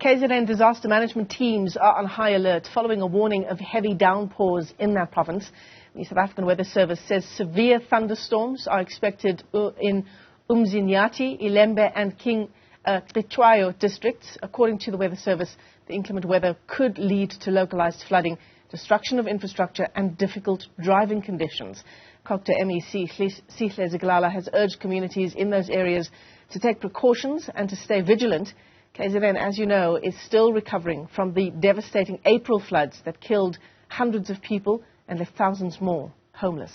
KZN disaster management teams are on high alert following a warning of heavy downpours in that province. The South African Weather Service says severe thunderstorms are expected in Umzinyathi, Ilembe and King Cetshwayo districts. According to the Weather Service, the inclement weather could lead to localized flooding, destruction of infrastructure and difficult driving conditions. Dr. MEC Sihle Zigalala has urged communities in those areas to take precautions and to stay vigilant. KZN, as you know, is still recovering from the devastating April floods that killed hundreds of people and left thousands more homeless.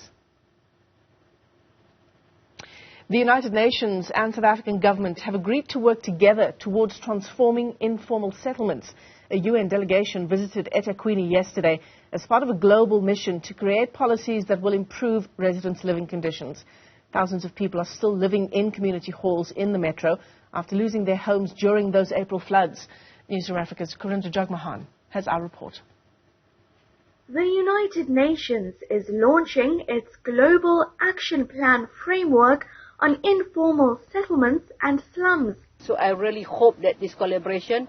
The United Nations and South African government have agreed to work together towards transforming informal settlements. A UN delegation visited eThekwini yesterday as part of a global mission to create policies that will improve residents' living conditions. Thousands of people are still living in community halls in the metro after losing their homes during those April floods. Newzroom Afrika's Karinda Jagmohan has our report. The United Nations is launching its Global Action Plan framework on informal settlements and slums. So I really hope that this collaboration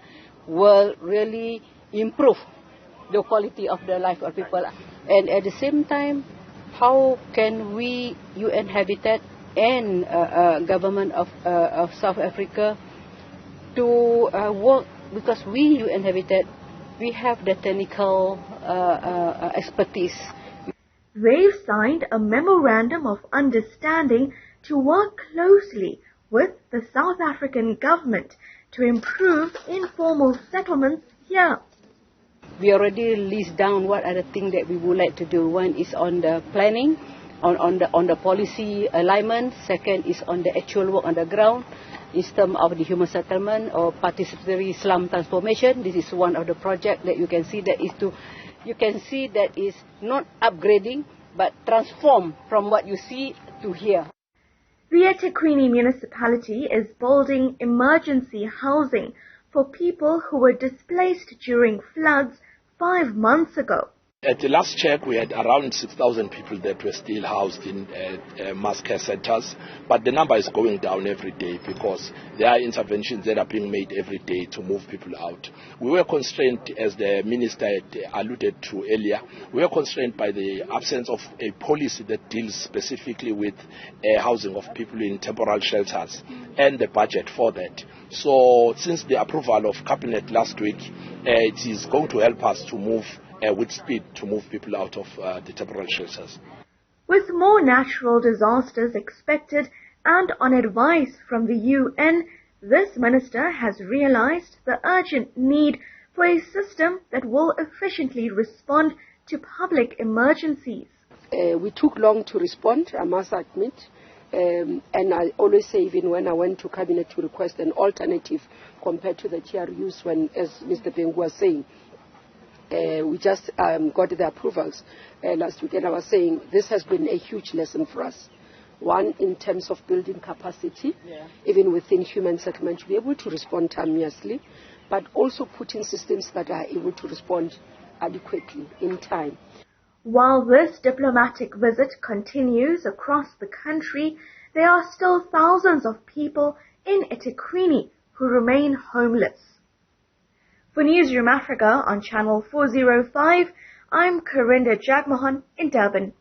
will really improve the quality of the life of people. And at the same time, how can we, UN Habitat and government of South Africa, to work, because we, UN Habitat, we have the technical expertise. They've signed a memorandum of understanding to work closely with the South African government to improve informal settlements here. We already list down what are the things that we would like to do. One is on the planning, on the policy alignment. Second is on the actual work on the ground in terms of the human settlement or participatory slum transformation. This is one of the projects that you can see that is not upgrading but transform from what you see to here. The eThekwini municipality is building emergency housing for people who were displaced during floods 5 months ago. At the last check, we had around 6,000 people that were still housed in mass care centers, but the number is going down every day because there are interventions that are being made every day to move people out. We were constrained, as the minister had alluded to earlier, we were constrained by the absence of a policy that deals specifically with housing of people in temporary shelters and the budget for that. So since the approval of Cabinet last week, it is going to help us to move with speed to move people out of the temporary shelters. With more natural disasters expected and on advice from the UN, this minister has realized the urgent need for a system that will efficiently respond to public emergencies. We took long to respond, I must admit, and I always say, even when I went to Cabinet to request an alternative compared to the TRUs, when, as Mr. Pengu was saying, we just got the approvals last week, and I was saying this has been a huge lesson for us. One, in terms of building capacity, even within human settlement, to be able to respond timeously, but also putting systems that are able to respond adequately in time. While this diplomatic visit continues across the country, there are still thousands of people in eThekwini who remain homeless. For Newzroom Afrika on Channel 405, I'm Karinda Jagmohan in Durban.